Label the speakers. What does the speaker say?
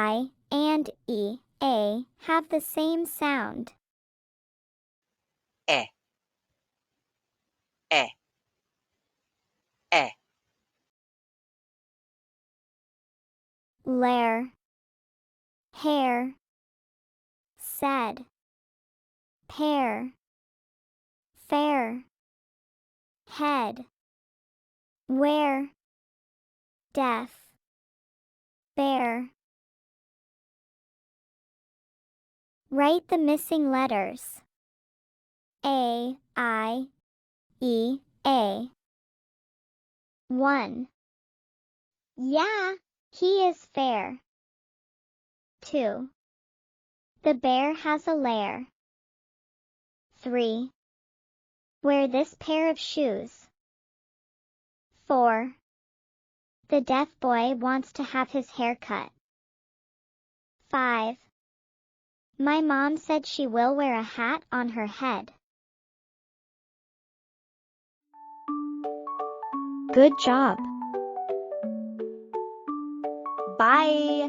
Speaker 1: I and A have the same sound.
Speaker 2: E, E, E.
Speaker 1: Lair, hair, said, pair, fair, head, where, deaf, bear. Write the missing letters. A, I, E, A. 1. Yeah, he is fair. 2. The bear has a lair. 3. Wear this pair of shoes. 4. The deaf boy wants to have his hair cut. 5. My mom said she will wear a hat on her head.
Speaker 3: Good job.
Speaker 2: Bye!